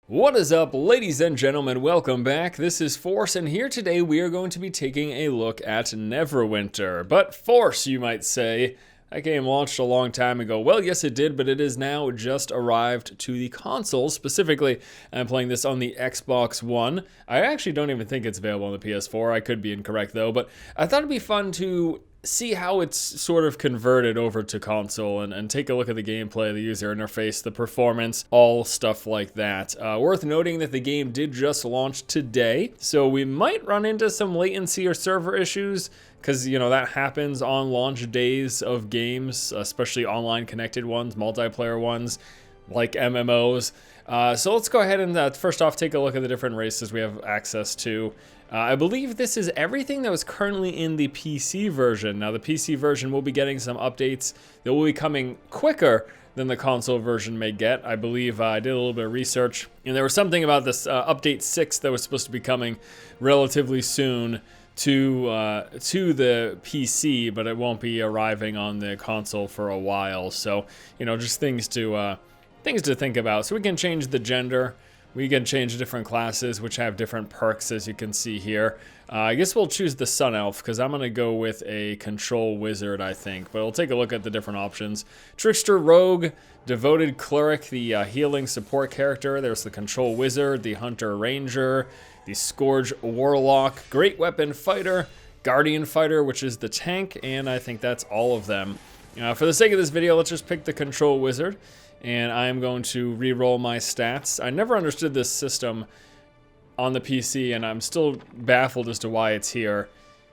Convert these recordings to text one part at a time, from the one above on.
What is up, ladies and gentlemen? Welcome back. This is Force, and here today we are going to be taking a look at Neverwinter. But Force, you might say, that game launched a long time ago. Well, yes it did, but it has now just arrived to the console. Specifically, I'm playing this on the Xbox One. I actually don't even think it's available on the PS4. I could be incorrect though, but I thought it'd be fun to see how it's sort of converted over to console and take a look at the gameplay, the user interface, the performance, all stuff like that. Worth noting that the game did just launch today, so we might run into some latency or server issues because, you know, that happens on launch days of games, especially online connected ones, multiplayer ones, like MMOs. So let's go ahead and first off take a look at the different races we have access to. I believe this is everything that was currently in the PC version. Now the PC version will be getting some updates that will be coming quicker than the console version may get. I believe I did a little bit of research, and there was something about this update 6 that was supposed to be coming relatively soon to the PC, but it won't be arriving on the console for a while. So, you know, just things to think about. So we can change the gender. We can change different classes, which have different perks, as you can see here. I guess we'll choose the Sun Elf, because I'm going to go with a Control Wizard, I think. But we'll take a look at the different options. Trickster Rogue, Devoted Cleric, the healing support character. There's the Control Wizard, the Hunter Ranger, the Scourge Warlock, Great Weapon Fighter, Guardian Fighter, which is the tank, and I think that's all of them. For the sake of this video, let's just pick the Control Wizard. And I'm going to re-roll my stats. I never understood this system on the PC, and I'm still baffled as to why it's here.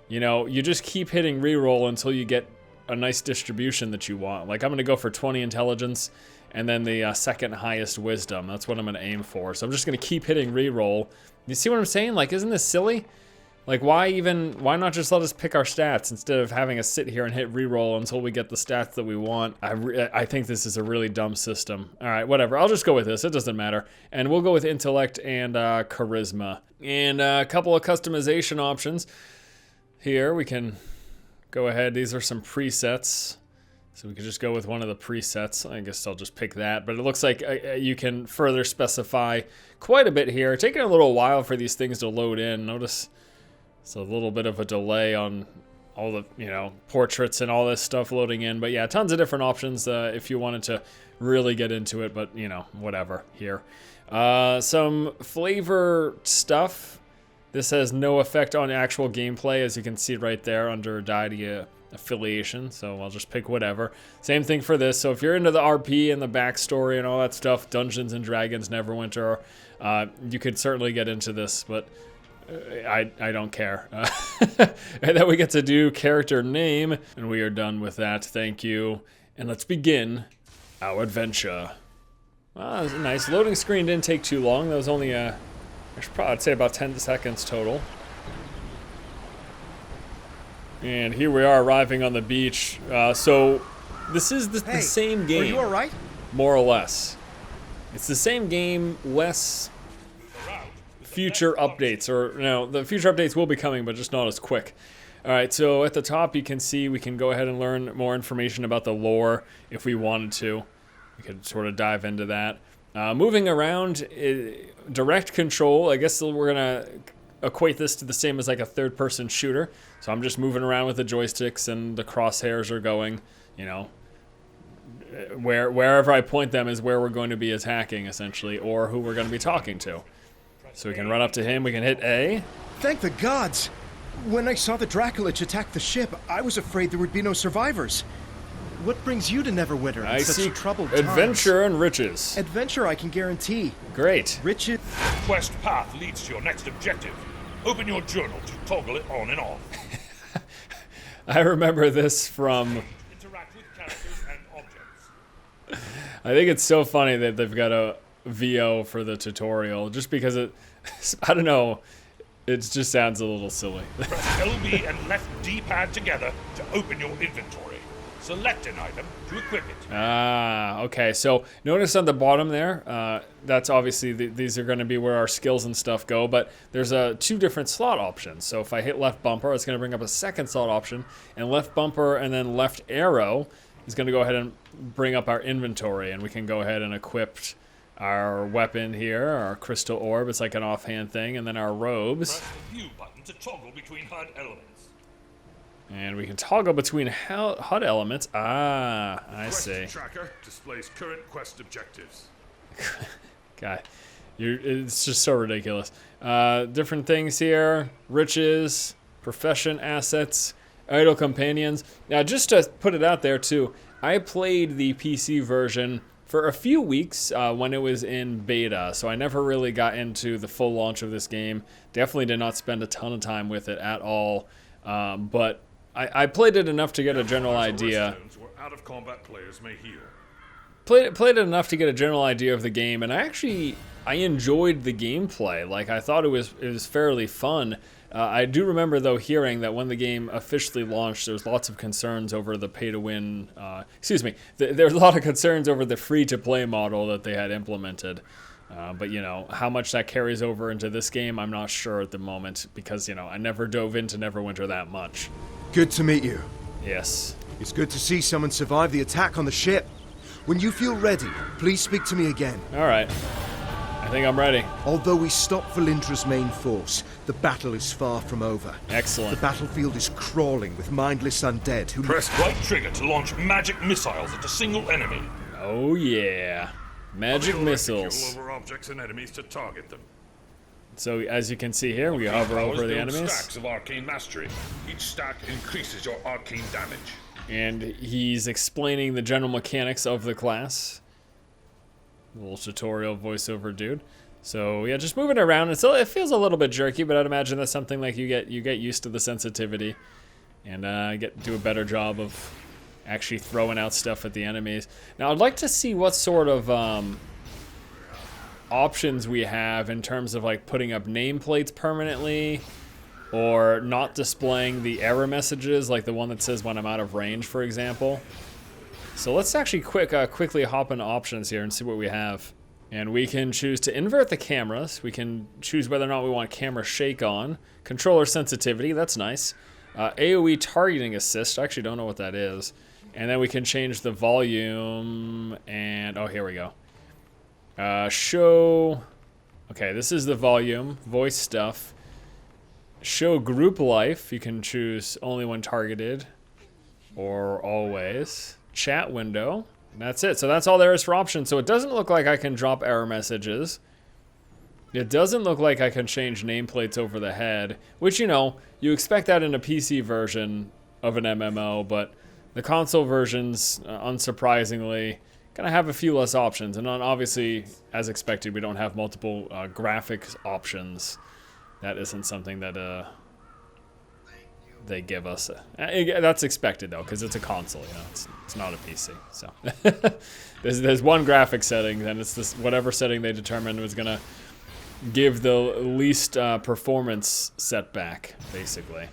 You know, you just keep hitting re-roll until you get a nice distribution that you want. Like, I'm going to go for 20 intelligence and then the second highest wisdom. That's what I'm going to aim for. So I'm just going to keep hitting re-roll. You see what I'm saying? Like, isn't this silly? Like, why not just let us pick our stats instead of having us sit here and hit reroll until we get the stats that we want? I think this is a really dumb system. All right, whatever. I'll just go with this. It doesn't matter. And we'll go with intellect and charisma. And a couple of customization options. Here, we can go ahead. These are some presets. So we could just go with one of the presets. I guess I'll just pick that. But it looks like you can further specify quite a bit here. Taking a little while for these things to load in. Notice it's a little bit of a delay on all the, you know, portraits and all this stuff loading in. But yeah, tons of different options if you wanted to really get into it. But, you know, whatever here. Some flavor stuff. This has no effect on actual gameplay, as you can see right there under deity affiliation. So I'll just pick whatever. Same thing for this. So if you're into the RP and the backstory and all that stuff, Dungeons and Dragons, Neverwinter, you could certainly get into this. But I don't care. And then we get to do character name, and we are done with that. Thank you. And let's begin our adventure. That was nice. Loading screen didn't take too long. That was only, I'd say about 10 seconds total. And here we are arriving on the beach. So this is the same game. Are you all right? More or less. It's the same game, less future updates, or no, the future updates will be coming, but just not as quick. All right, so at the top you can see we can go ahead and learn more information about the lore if we wanted to. We could sort of dive into that. Moving around, direct control, I guess we're gonna equate this to the same as like a third-person shooter. So I'm just moving around with the joysticks and the crosshairs are going, you know, wherever I point them is where we're going to be attacking, essentially, or who we're going to be talking to. So we can run up to him, we can hit A. Thank the gods! When I saw the Dracolich attack the ship, I was afraid there would be no survivors. What brings you to Neverwinter I in such seek troubled adventure times? and riches. Adventure I can guarantee. Great. Riches... Quest path leads to your next objective. Open your journal to toggle it on and off. I remember this from... Interact with characters and objects. I think it's so funny that they've got a VO for the tutorial, just because it, I don't know, it just sounds a little silly. Press LB and left D-pad together to open your inventory. Select an item to equip it. Ah, okay. So notice on the bottom there, that's obviously, these are going to be where our skills and stuff go, but there's two different slot options. So if I hit left bumper, it's going to bring up a second slot option, and left bumper and then left arrow is going to go ahead and bring up our inventory, and we can go ahead and equip our weapon here, our crystal orb. It's like an offhand thing, and then our robes. Press the view button to toggle between HUD elements. And we can toggle between HUD elements. Ah, I see. Quest tracker displays current quest objectives. God, it's just so ridiculous. Different things here: riches, profession, assets, idle companions. Now, just to put it out there too, I played the PC version for a few weeks when it was in beta, so I never really got into the full launch of this game. Definitely did not spend a ton of time with it at all, but I played it enough to get a general idea. Out of combat players may heal. Played it enough to get a general idea of the game, and I enjoyed the gameplay. Like, I thought it was fairly fun. I do remember, though, hearing that when the game officially launched, there was lots of concerns over the pay-to-win... there was a lot of concerns over the free-to-play model that they had implemented. But, you know, how much that carries over into this game, I'm not sure at the moment, because, you know, I never dove into Neverwinter that much. Good to meet you. Yes. It's good to see someone survive the attack on the ship. When you feel ready, please speak to me again. All right. I think I'm ready. Although we stopped Valindra's main force, the battle is far from over. Excellent. The battlefield is crawling with mindless undead who... Press right trigger to launch magic missiles at a single enemy. Oh, yeah. Magic missiles. Over objects and enemies to target them. So, as you can see here, we hover over the enemies. Stacks of arcane mastery. Each stack increases your arcane damage. And he's explaining the general mechanics of the class. Little tutorial voiceover dude. So yeah, just moving around. It feels a little bit jerky, but I'd imagine that's something like you get used to the sensitivity, and do a better job of actually throwing out stuff at the enemies. Now I'd like to see what sort of options we have in terms of like putting up nameplates permanently, or not displaying the error messages, like the one that says when I'm out of range, for example. So let's actually quickly hop into options here and see what we have. And we can choose to invert the cameras. We can choose whether or not we want camera shake on. Controller sensitivity, that's nice. AoE targeting assist, I actually don't know what that is. And then we can change the volume and, oh, here we go. Show, okay, this is the volume, voice stuff. Show group life, you can choose only when targeted or always. Chat window, and that's it. So that's all there is for options. So it doesn't look like I can drop error messages. It doesn't look like I can change nameplates over the head, which, you know, you expect that in a PC version of an MMO, but the console versions, unsurprisingly, gonna have a few less options. And obviously, as expected, we don't have multiple graphics options. That isn't something that they give us. That's expected though, because it's a console. You know, it's not a PC. So there's one graphic setting, and it's this whatever setting they determined was gonna give the least performance setback, basically.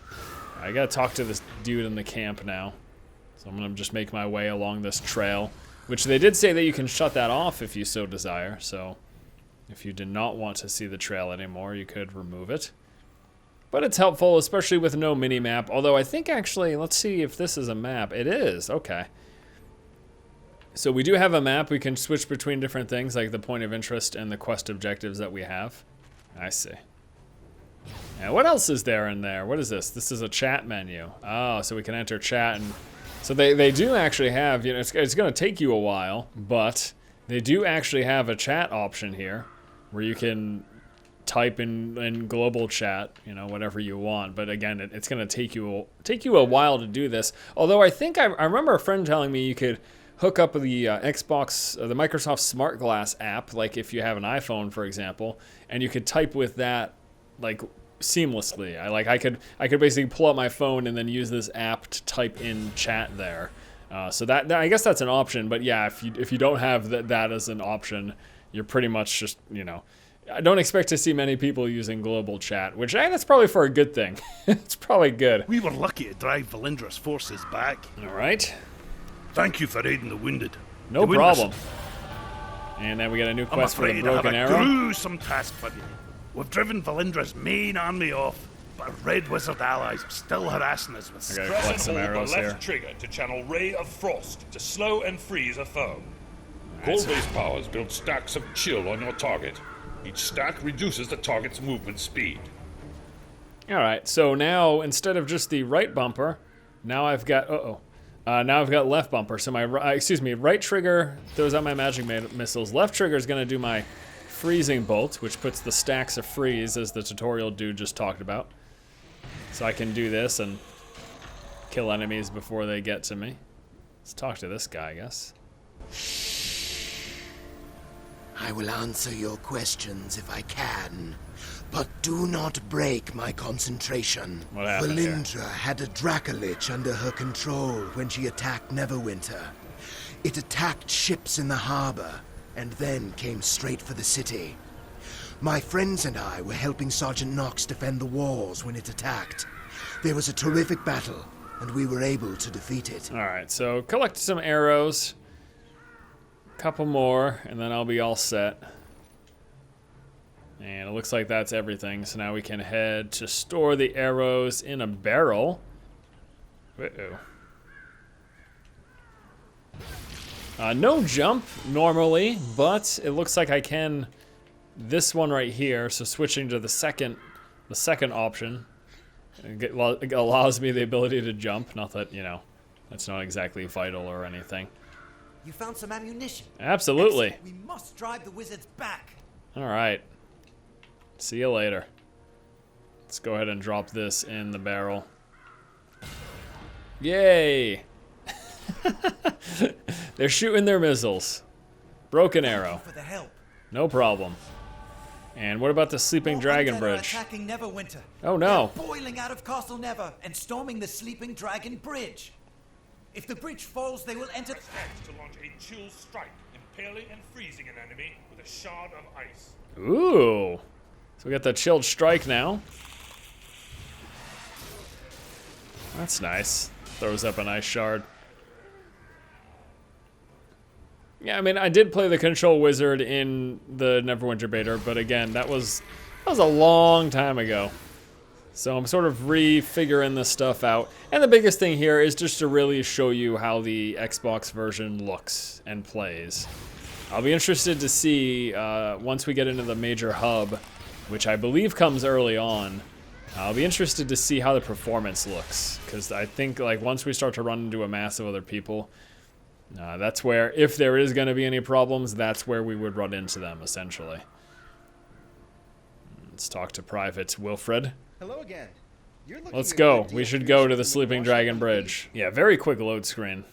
I gotta talk to this dude in the camp now, so I'm gonna just make my way along this trail, which they did say that you can shut that off if you so desire. So if you did not want to see the trail anymore, you could remove it. But it's helpful, especially with no mini-map. Although I think actually, let's see if this is a map. It is, okay. So we do have a map. We can switch between different things, like the point of interest and the quest objectives that we have. I see. And what else is there in there? What is this? This is a chat menu. Oh, so we can enter chat. And so they do actually have, you know, it's going to take you a while, but they do actually have a chat option here, where you can type in global chat, you know, whatever you want. But again, it's going to take you a while to do this. Although I think I remember a friend telling me you could hook up the Xbox, the Microsoft Smart Glass app, like if you have an iPhone, for example, and you could type with that like seamlessly. I could basically pull up my phone and then use this app to type in chat there. So that I guess that's an option. But yeah, if you don't have that as an option, you're pretty much just, you know, I don't expect to see many people using global chat, which that's probably for a good thing. It's probably good. We were lucky to drive Valindra's forces back. All right. Thank you for aiding the wounded. No problem. And then we get a new quest for the broken arrow. I'm afraid I have a gruesome task for you. We've driven Valindra's main army off, but our Red Wizard allies are still harassing us with collect some arrows the here. left trigger to channel Ray of Frost to slow and freeze a foe. Coal-based powers build stacks of chill on your target. Each stack reduces the target's movement speed. Alright, so now instead of just the right bumper, now I've got, now I've got left bumper. So my, right trigger throws out my magic missiles. Left trigger is going to do my freezing bolt, which puts the stacks of freeze, as the tutorial dude just talked about. So I can do this and kill enemies before they get to me. Let's talk to this guy, I guess. I will answer your questions if I can, but do not break my concentration. What happened here? Valindra had a Dracolich under her control when she attacked Neverwinter. It attacked ships in the harbor, and then came straight for the city. My friends and I were helping Sergeant Knox defend the walls when it attacked. There was a terrific battle, and we were able to defeat it. Alright, so collect some arrows. Couple more, and then I'll be all set. And it looks like that's everything. So now we can head to store the arrows in a barrel. Uh-oh. No jump normally, but it looks like I can. This one right here. So switching to the second option, it allows me the ability to jump. Not that, you know, that's not exactly vital or anything. You found some ammunition. Absolutely. Excellent. We must drive the wizards back. All right. See you later. Let's go ahead and drop this in the barrel. Yay! They're shooting their missiles. Broken arrow. For the help. No problem. And what about the Sleeping Dragon Undead are Bridge? attacking Neverwinter. Oh no. They're boiling out of Castle Never and storming the Sleeping Dragon Bridge. If the bridge falls, they will enter. Press X to launch a chill strike, impaling and freezing an enemy with a shard of ice. Ooh. So we got the chilled strike now. That's nice. Throws up an ice shard. Yeah, I mean, I did play the Control Wizard in the Neverwinter beta, but again, that was a long time ago. So I'm sort of refiguring this stuff out. And the biggest thing here is just to really show you how the Xbox version looks and plays. I'll be interested to see, once we get into the major hub, which I believe comes early on, I'll be interested to see how the performance looks. Because I think, like, once we start to run into a mass of other people, that's where, if there is going to be any problems, that's where we would run into them, essentially. Let's talk to Private Wilfred. Hello again. You're looking Let's a go. good We deal should fiercer go to than the Sleeping Dragon Bridge. Yeah, very quick load screen.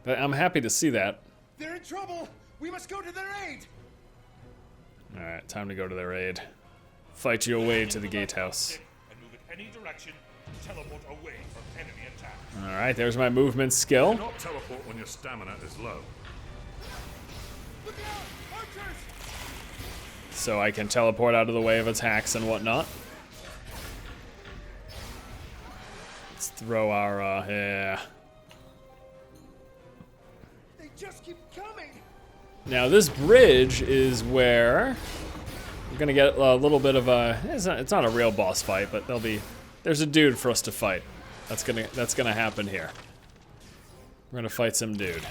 But I'm happy to see that. They're in trouble. We must go to their aid. Alright, time to go to their aid. Fight your way to the gatehouse. And move in any direction to teleport away from enemy attack. Alright, there's my movement skill. Do not teleport when your stamina is low. Look out, archers! So I can teleport out of the way of attacks and whatnot. Let's throw our, yeah. They just keep coming. Now this bridge is where we're gonna get a little bit of a, it's not a real boss fight, but there's a dude for us to fight. That's gonna happen here. We're gonna fight some dude.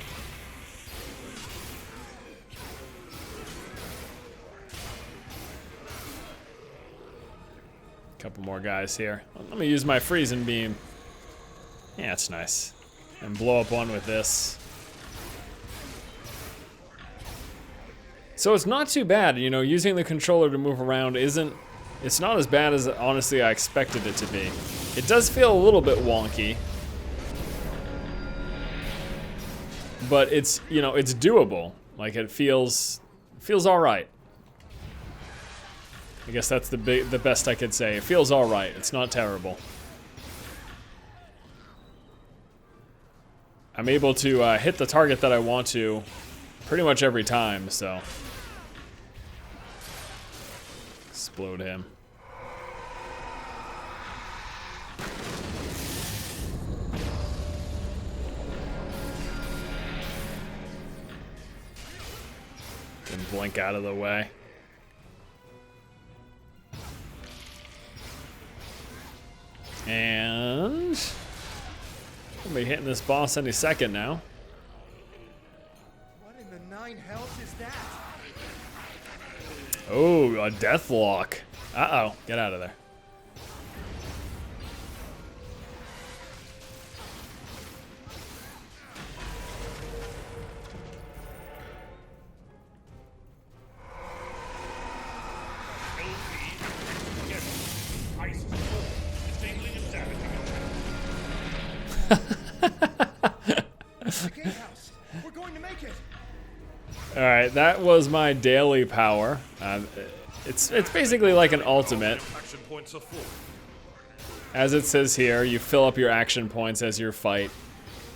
Couple more guys here. Let me use my freezing beam. Yeah, it's nice. And blow up one with this. So it's not too bad, you know, using the controller to move around it's not as bad as honestly I expected it to be. It does feel a little bit wonky. But it's, you know, it's doable. Like it feels all right. I guess that's the best I could say. It feels all right. It's not terrible. I'm able to hit the target that I want to pretty much every time, so. Explode him. Can blink out of the way. And we'll be hitting this boss any second now. What in the nine hells is that? Oh, a deathlock. Uh-oh. Get out of there. The gatehouse. We're going to make it. All right, that was my daily power. It's basically like an ultimate. Action points are full. As it says here, you fill up your action points as you fight,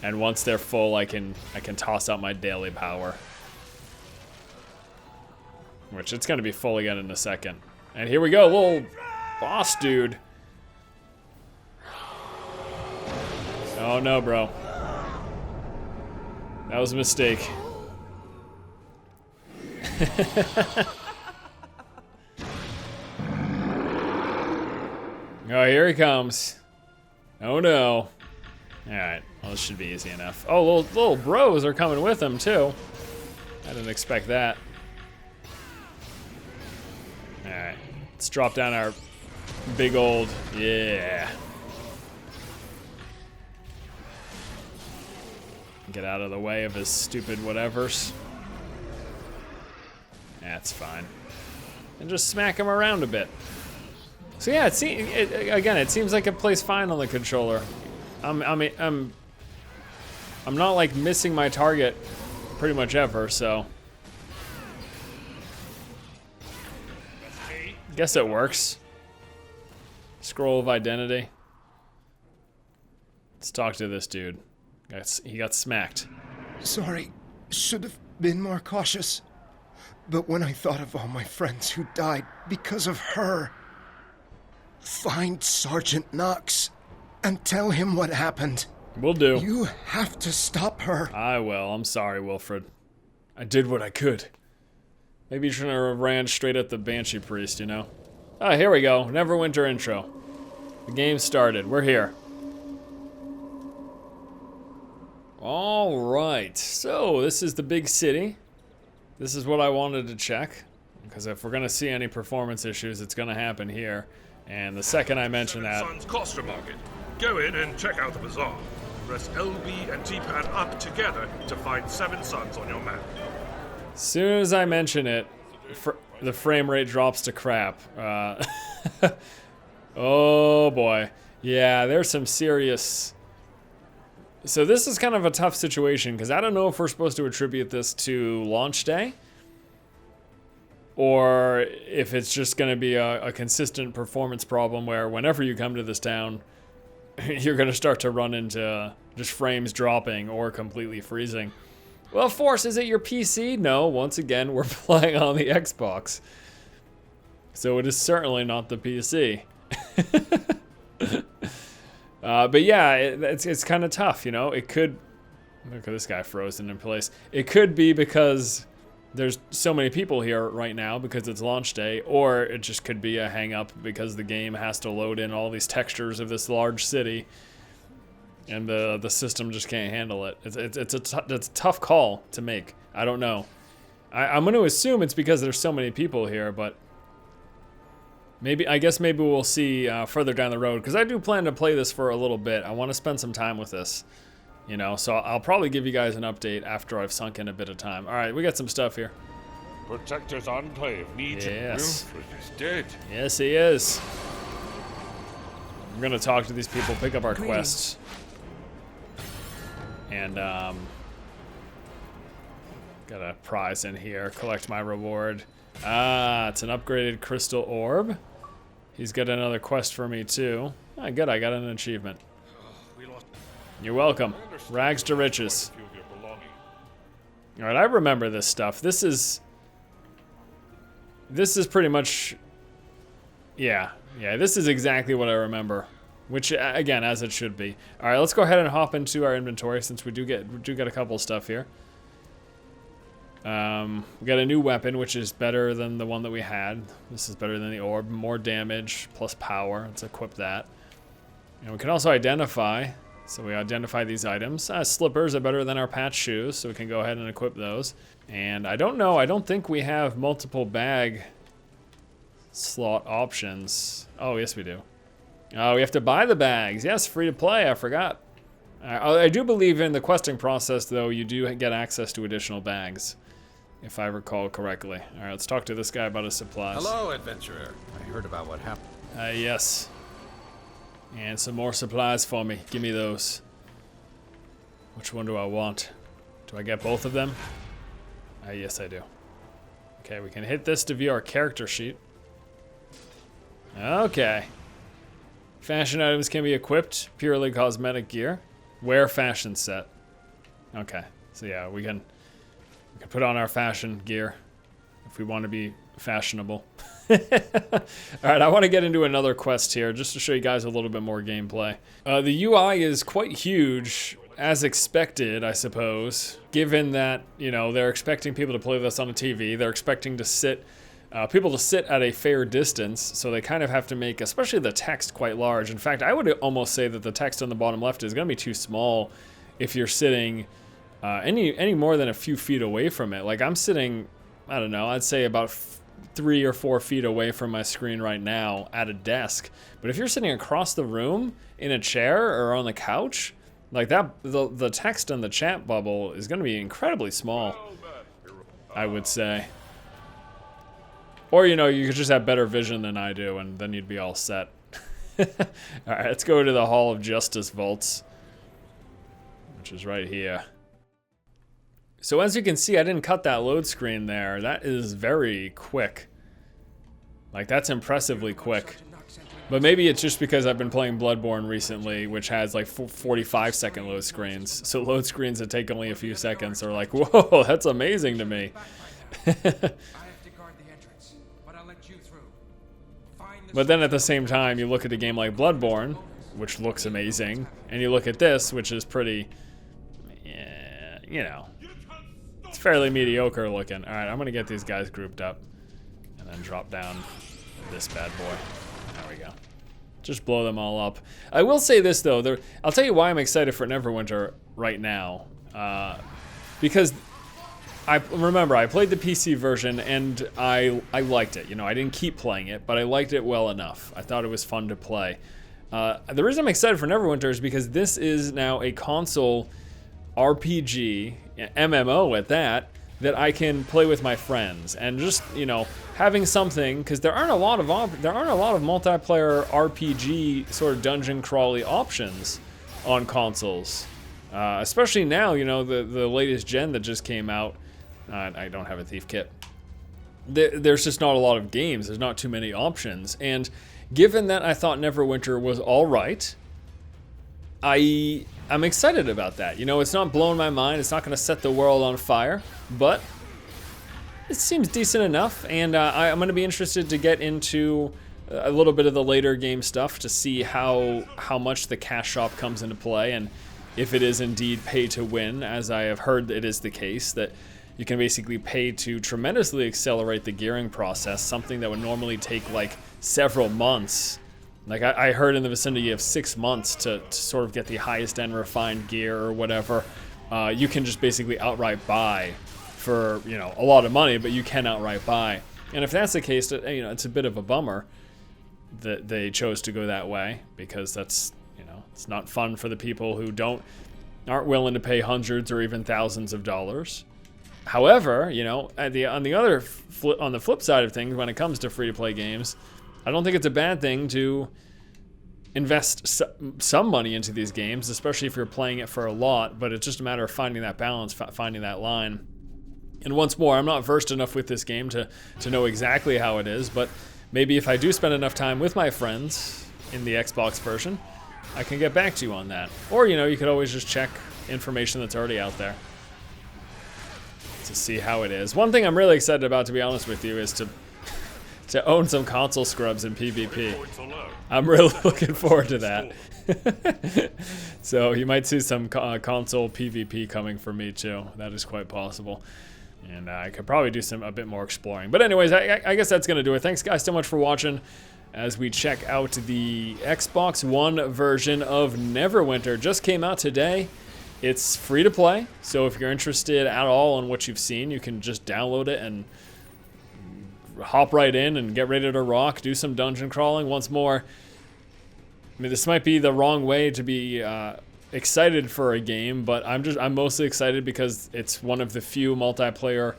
and once they're full, I can toss out my daily power, which it's gonna be full again in a second. And here we go, little boss dude. Oh no, bro. That was a mistake. Oh, here he comes. Oh no. Alright, well this should be easy enough. Oh, little bros are coming with him too. I didn't expect that. Alright, let's drop down our big old, yeah. Get out of the way of his stupid whatevers. That's fine. And just smack him around a bit. So yeah, it seems like it plays fine on the controller. I'm not like missing my target pretty much ever, so guess it works. Scroll of identity. Let's talk to this dude. He got smacked. Sorry, should have been more cautious. But when I thought of all my friends who died because of her, find Sergeant Knox and tell him what happened. Will do. You have to stop her. I will. I'm sorry, Wilfred. I did what I could. Maybe you shouldn't have ran straight at the Banshee Priest, you know? Ah, here we go. Neverwinter Intro. The game started. We're here. Alright, so this is the big city. This is what I wanted to check, because if we're going to see any performance issues, it's going to happen here. And the second I mention that... Sun's Costa Market. Go in and check out the bazaar. Press LB and D-pad up together to find 7 suns on your map. As soon as I mention it, the frame rate drops to crap. Oh boy. Yeah, there's some serious... So this is kind of a tough situation, because I don't know if we're supposed to attribute this to launch day, or if it's just going to be a consistent performance problem where whenever you come to this town, you're going to start to run into just frames dropping or completely freezing. Well, Force, is it your PC? No, once again, we're playing on the Xbox. So it is certainly not the PC. But yeah, it's kind of tough, you know? It could... Look at this guy frozen in place. It could be because there's so many people here right now because it's launch day, or it just could be a hang-up because the game has to load in all these textures of this large city, and the system just can't handle it. It's a tough call to make. I don't know. I'm going to assume it's because there's so many people here, but... I guess maybe we'll see further down the road, because I do plan to play this for a little bit. I want to spend some time with this, you know, so I'll probably give you guys an update after I've sunk in a bit of time. All right, we got some stuff here. Protector's Enclave needs Yes. Wilfred is dead. Yes, he is. We're going to talk to these people, pick up our quests. And, got a prize in here, collect my reward. Ah, it's an upgraded crystal orb. He's got another quest for me too. Ah, good, I got an achievement. You're welcome. Rags to riches. Alright, I remember this stuff. This is pretty much... Yeah, this is exactly what I remember. Which, again, as it should be. Alright, let's go ahead and hop into our inventory since we do get a couple stuff here. We got a new weapon, which is better than the one that we had. This is better than the orb. More damage, plus power. Let's equip that. And we can also identify So we identify these items. Slippers are better than our patch shoes, so we can go ahead and equip those. And I don't know, I don't think we have multiple bag slot options. Oh, yes we do. Oh, we have to buy the bags. Yes, free to play, I forgot. I do believe in the questing process, though, you do get access to additional bags, if I recall correctly. All right, let's talk to this guy about his supplies. Hello, adventurer. I heard about what happened. Yes. And some more supplies for me. Give me those. Which one do I want? Do I get both of them? Yes, I do. Okay, we can hit this to view our character sheet. Okay. Fashion items can be equipped. Purely cosmetic gear. Wear fashion set. Okay. So yeah, we can put on our fashion gear if we want to be fashionable. Alright, I want to get into another quest here just to show you guys a little bit more gameplay. The UI is quite huge, as expected, I suppose, given that, you know, they're expecting people to play this on a TV. They're expecting to sit people to sit at a fair distance, so they kind of have to make, especially the text, quite large. In fact, I would almost say that the text on the bottom left is going to be too small if you're sitting any more than a few feet away from it. Like, I'm sitting, I don't know, I'd say about 3 or 4 feet away from my screen right now at a desk. But if you're sitting across the room in a chair or on the couch, like that, the text on the chat bubble is going to be incredibly small, I would say. Or, you know, you could just have better vision than I do, and then you'd be all set. Alright, let's go to the Hall of Justice vaults, which is right here. So as you can see, I didn't cut that load screen there. That is very quick. Like, that's impressively quick. But maybe it's just because I've been playing Bloodborne recently, which has like 45-second load screens. So load screens that take only a few seconds are like, whoa, that's amazing to me. But then at the same time, you look at a game like Bloodborne, which looks amazing, and you look at this, which is pretty, you know, it's fairly mediocre looking. All right, I'm gonna get these guys grouped up, and then drop down this bad boy. There we go. Just blow them all up. I will say this though, I'll tell you why I'm excited for Neverwinter right now, because remember, I played the PC version and I liked it. You know, I didn't keep playing it, but I liked it well enough. I thought it was fun to play. The reason I'm excited for Neverwinter is because this is now a console RPG, MMO at that I can play with my friends. And just, you know, having something, because there aren't a lot of multiplayer RPG sort of dungeon crawly options on consoles. Especially now, you know, the latest gen that just came out. I don't have a thief kit. There's just not a lot of games. There's not too many options. And given that I thought Neverwinter was all right, I'm excited about that. You know, it's not blowing my mind. It's not going to set the world on fire, but it seems decent enough. And I'm going to be interested to get into a little bit of the later game stuff to see how much the cash shop comes into play, and if it is indeed pay to win, as I have heard it is the case, that you can basically pay to tremendously accelerate the gearing process, something that would normally take like several months. Like I heard in the vicinity of 6 months to sort of get the highest end refined gear or whatever. You can just basically outright buy for, you know, a lot of money, but you can outright buy. And if that's the case, you know, it's a bit of a bummer that they chose to go that way, because that's, you know, it's not fun for the people who aren't willing to pay hundreds or even thousands of dollars. However, you know, on the flip side of things, when it comes to free-to-play games, I don't think it's a bad thing to invest some money into these games, especially if you're playing it for a lot. But it's just a matter of finding that balance, finding that line. And once more, I'm not versed enough with this game to know exactly how it is, but maybe if I do spend enough time with my friends in the Xbox version, I can get back to you on that. Or, you know, you could always just check information that's already out there to see how it is. One thing I'm really excited about, to be honest with you, is to own some console scrubs in PvP. I'm really looking forward to that. So you might see some console PvP coming from me too. That is quite possible. And I could probably do a bit more exploring. But anyways, I guess that's going to do it. Thanks guys so much for watching. as we check out the Xbox One version of Neverwinter. Just came out today. It's free to play, so if you're interested at all in what you've seen, you can just download it and hop right in and get ready to rock, do some dungeon crawling once more. I mean, this might be the wrong way to be excited for a game, but I'm mostly excited because it's one of the few multiplayer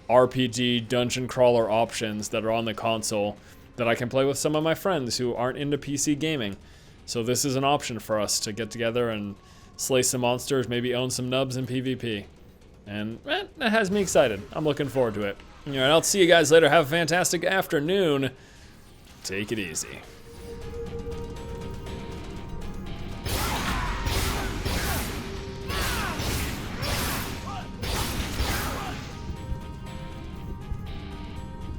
RPG dungeon crawler options that are on the console that I can play with some of my friends who aren't into PC gaming. So this is an option for us to get together and slay some monsters, maybe own some nubs in PvP. And that has me excited. I'm looking forward to it. All right, I'll see you guys later. Have a fantastic afternoon. Take it easy.